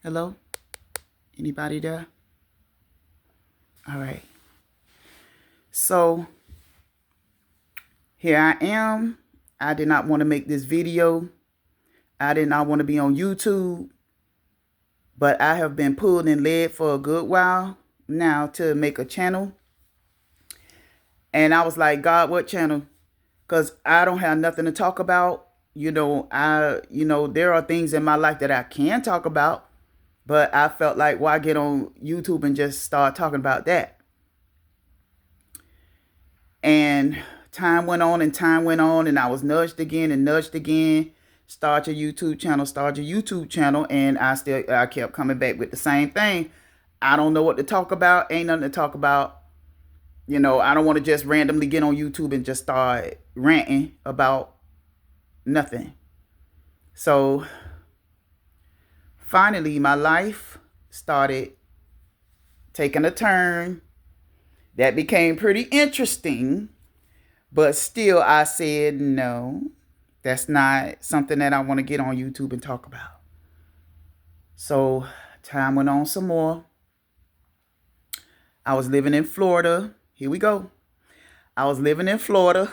Hello? Anybody there? All right. So here I am. I did not want to make this video. I did not want to be on YouTube. But I have been pulled and led for a good while now to make a channel. And I was like, God, what channel? Because I don't have nothing to talk about. There are things in my life that I can talk about. But I felt like, why get on YouTube and just start talking about that? And time went on and time went on, and I was nudged again and nudged again. Start your YouTube channel, start your YouTube channel. And I kept coming back with the same thing. I don't know what to talk about. Ain't nothing to talk about. I don't want to just randomly get on YouTube and just start ranting about nothing. So finally, my life started taking a turn that became pretty interesting. But still, I said, no, that's not something that I want to get on YouTube and talk about. So time went on some more. I was living in Florida. Here we go. I was living in Florida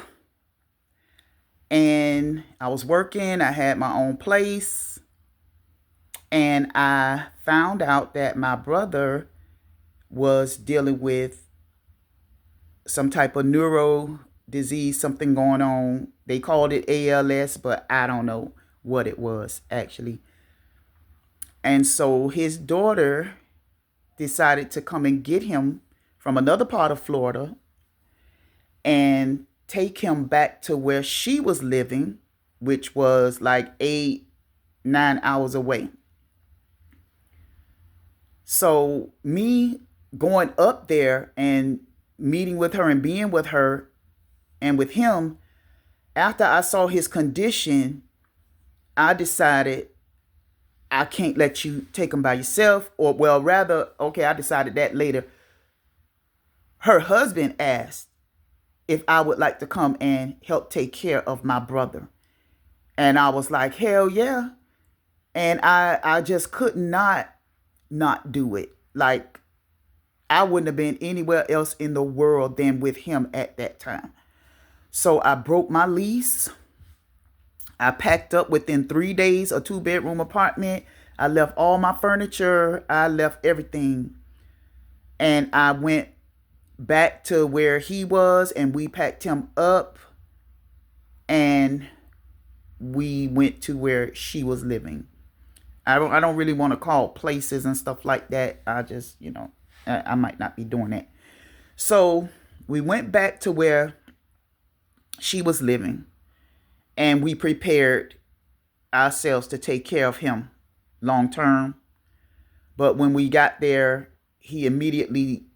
and I was working. I had my own place. And I found out that my brother was dealing with some type of neuro disease, something going on. They called it ALS, but I don't know what it was actually. And so his daughter decided to come and get him from another part of Florida and take him back to where she was living, which was like 8-9 hours away. So me going up there and meeting with her and being with her and with him, after I saw his condition, I decided I can't let you take him by yourself. Or, well, rather, okay, I decided that later. Her husband asked if I would like to come and help take care of my brother. And I was like, hell yeah. And I just could not do it. Like, I wouldn't have been anywhere else in the world than with him at that time. So I broke my lease. I packed up within 3 days, a 2-bedroom apartment. I left all my furniture. I left everything. And I went back to where he was and we packed him up. And we went to where she was living. I don't really want to call places and stuff like that. I just, I might not be doing that. So we went back to where she was living and we prepared ourselves to take care of him long term. But when we got there, he immediately,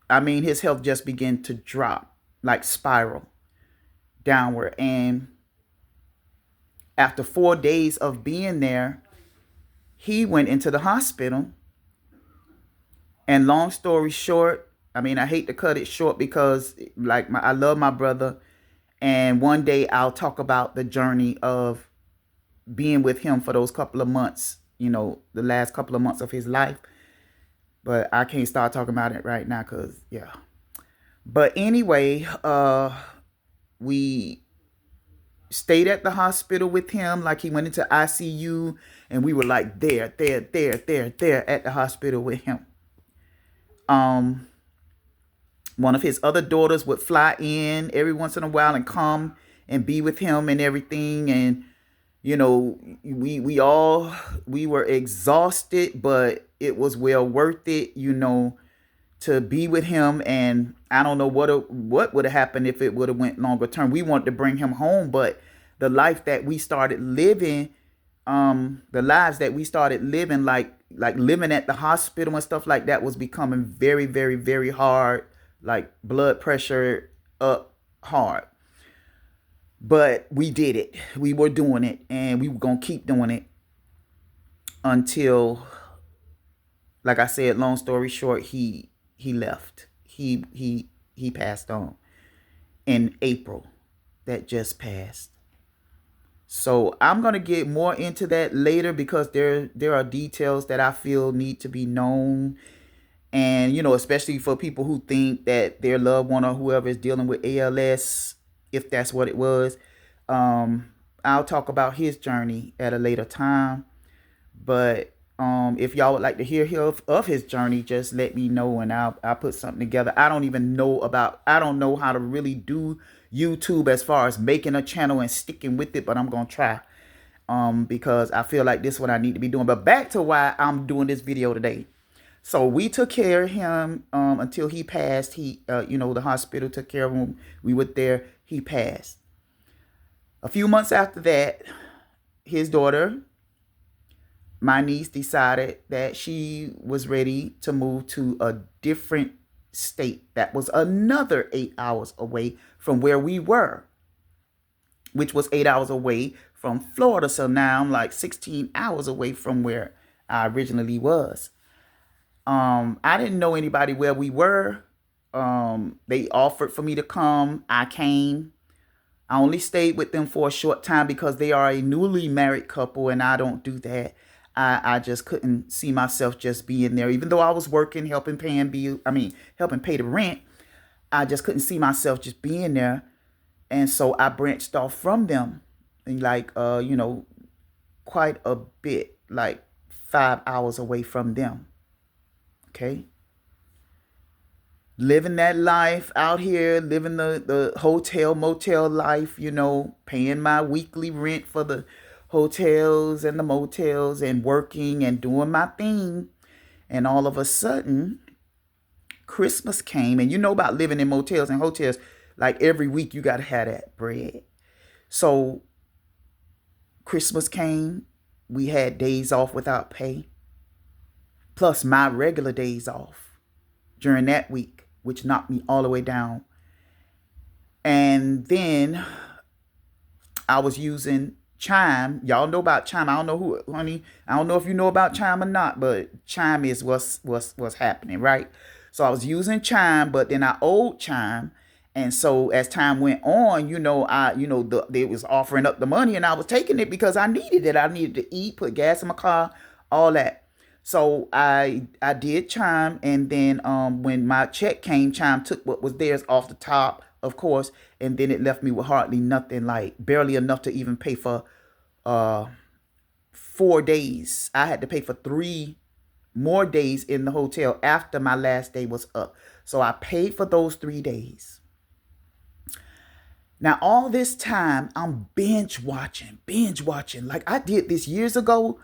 his health just began to drop, like spiral downward. And after 4 days of being there, he went into the hospital. And long story short, I hate to cut it short because I love my brother. And one day I'll talk about the journey of being with him for those couple of months, the last couple of months of his life. But I can't start talking about it right now because, yeah. But anyway, we stayed at the hospital with him. Like, he went into ICU and we were like there at the hospital with him. One of his other daughters would fly in every once in a while and come and be with him and everything. And, we were exhausted, but it was well worth it, to be with him. And I don't know what would have happened if it would have went longer term. We wanted to bring him home, but the life that we started living, the lives that we started living, like living at the hospital and stuff like that, was becoming very, very, very hard, like blood pressure up hard. But we did it. We were doing it, and we were going to keep doing it until, like I said, long story short, he left. He passed on in April that just passed. So I'm gonna get more into that later because there are details that I feel need to be known. And especially for people who think that their loved one or whoever is dealing with ALS, if that's what it was. I'll talk about his journey at a later time. But if y'all would like to hear of his journey, just let me know and I'll put something together. I don't know how to really do YouTube as far as making a channel and sticking with it, but I'm gonna try. Because I feel like this is what I need to be doing. But back to why I'm doing this video today. So we took care of him until he passed. The hospital took care of him. We were there. He passed. A few months after that, his daughter, my niece, decided that she was ready to move to a different state that was another 8 hours away from where we were, which was 8 hours away from Florida. So now I'm like 16 hours away from where I originally was. I didn't know anybody where we were. They offered for me to come. I came. I only stayed with them for a short time because they are a newly married couple and I don't do that. I just couldn't see myself just being there. Even though I was working, helping pay the rent, I just couldn't see myself just being there. And so I branched off from them and quite a bit, like 5 hours away from them. Okay. Living that life out here, living the hotel, motel life, paying my weekly rent for the hotels and the motels and working and doing my thing. And all of a sudden, Christmas came. And you know about living in motels and hotels, like every week you got to have that bread. So Christmas came. We had days off without pay, plus my regular days off during that week, which knocked me all the way down. And then I was using Chime. Y'all know about Chime. I don't know honey. I don't know if you know about Chime or not, but Chime is what's happening, right? So I was using Chime, but then I owed Chime. And so as time went on, they was offering up the money and I was taking it because I needed it. I needed to eat, put gas in my car, all that. So I did Chime, and then when my check came, Chime took what was theirs off the top, of course, and then it left me with hardly nothing, like barely enough to even pay for 4 days. I had to pay for 3 more days in the hotel after my last day was up. So I paid for those 3 days. Now, all this time, I'm binge watching. Like I did this years ago,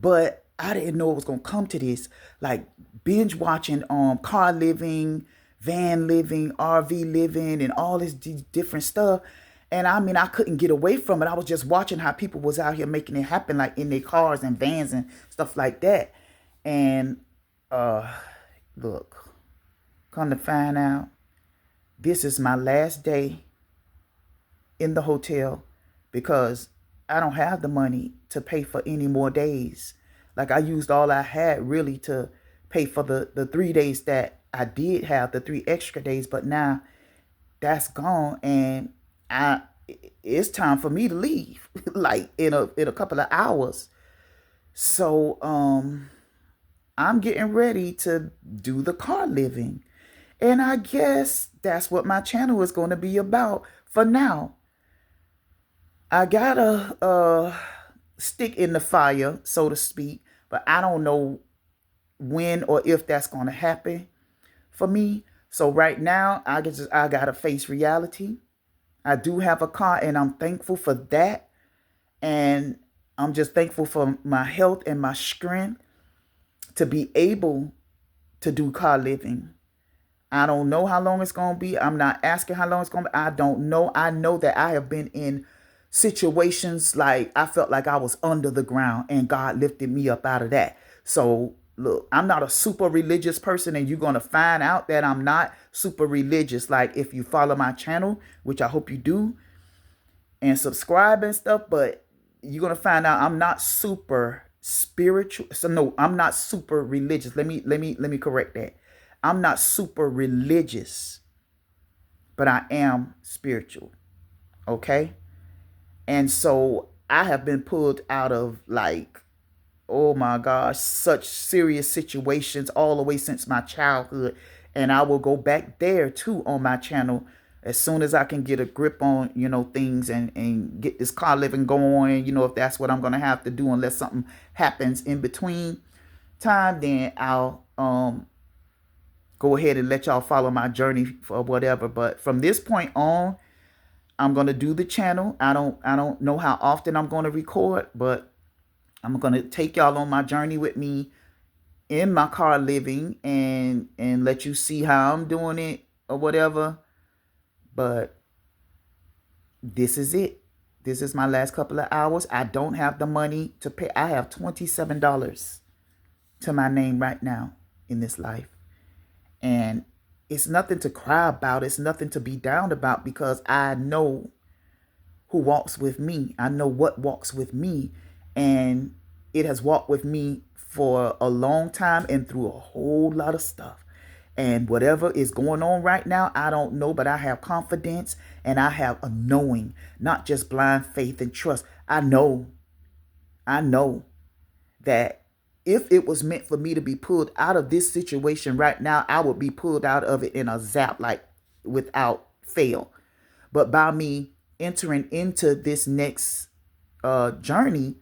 but I didn't know it was going to come to this. Like binge watching car living, van living, RV living, and all this different stuff. And I couldn't get away from it. I was just watching how people was out here making it happen, like in their cars and vans and stuff like that. And look, come to find out, this is my last day in the hotel because I don't have the money to pay for any more days. Like I used all I had really to pay for the 3 days that I did have, the 3 extra days, but now that's gone and it's time for me to leave like in a couple of hours. So I'm getting ready to do the car living. And I guess that's what my channel is going to be about for now. I got a stick in the fire, so to speak, but I don't know when or if that's going to happen for me. So right now, I got to face reality. I do have a car, and I'm thankful for that. And I'm just thankful for my health and my strength to be able to do car living. I don't know how long it's going to be. I'm not asking how long it's going to be. I don't know. I know that I have been in situations like I felt like I was under the ground and God lifted me up out of that. So look, I'm not a super religious person, and you're going to find out that I'm not super religious. Like if you follow my channel, which I hope you do, and subscribe and stuff, but you're going to find out I'm not super spiritual. So no, I'm not super religious. Let me correct that. I'm not super religious, but I am spiritual. Okay? And so I have been pulled out of, like, oh my gosh, such serious situations all the way since my childhood. And I will go back there too on my channel as soon as I can get a grip on, things, and get this car living going, if that's what I'm going to have to do, unless something happens in between time, then I'll go ahead and let y'all follow my journey for whatever. But from this point on, I'm going to do the channel. I don't know how often I'm going to record, but I'm going to take y'all on my journey with me in my car living, and let you see how I'm doing it or whatever. But this is it. This is my last couple of hours. I don't have the money to pay. I have $27 to my name right now in this life. And it's nothing to cry about. It's nothing to be down about, because I know who walks with me. I know what walks with me. And it has walked with me for a long time and through a whole lot of stuff. And whatever is going on right now, I don't know, but I have confidence and I have a knowing, not just blind faith and trust. I know that if it was meant for me to be pulled out of this situation right now, I would be pulled out of it in a zap, like without fail. But by me entering into this next journey,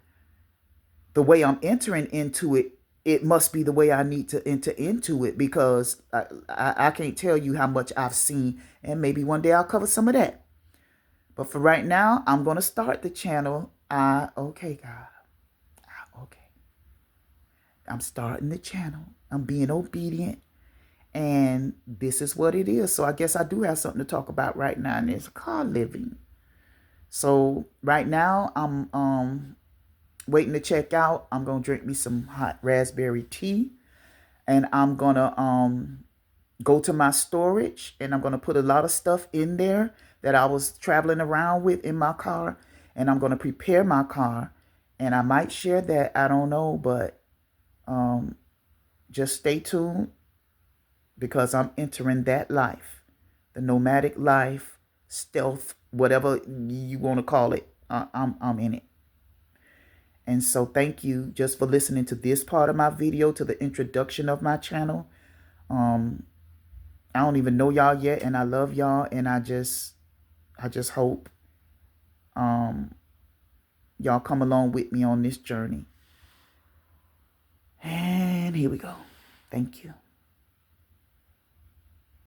the way I'm entering into it, it must be the way I need to enter into it, because I can't tell you how much I've seen, and maybe one day I'll cover some of that. But for right now, I'm going to start the channel. Okay, God. Okay. I'm starting the channel. I'm being obedient. And this is what it is. So I guess I do have something to talk about right now, and it's car living. So right now, I'm waiting to check out. I'm going to drink me some hot raspberry tea. And I'm going to go to my storage. And I'm going to put a lot of stuff in there that I was traveling around with in my car. And I'm going to prepare my car. And I might share that. I don't know. But just stay tuned, because I'm entering that life. The nomadic life, stealth, whatever you want to call it. I'm in it. And so thank you just for listening to this part of my video, to the introduction of my channel. I don't even know y'all yet, and I love y'all, and I just hope y'all come along with me on this journey. And here we go. Thank you.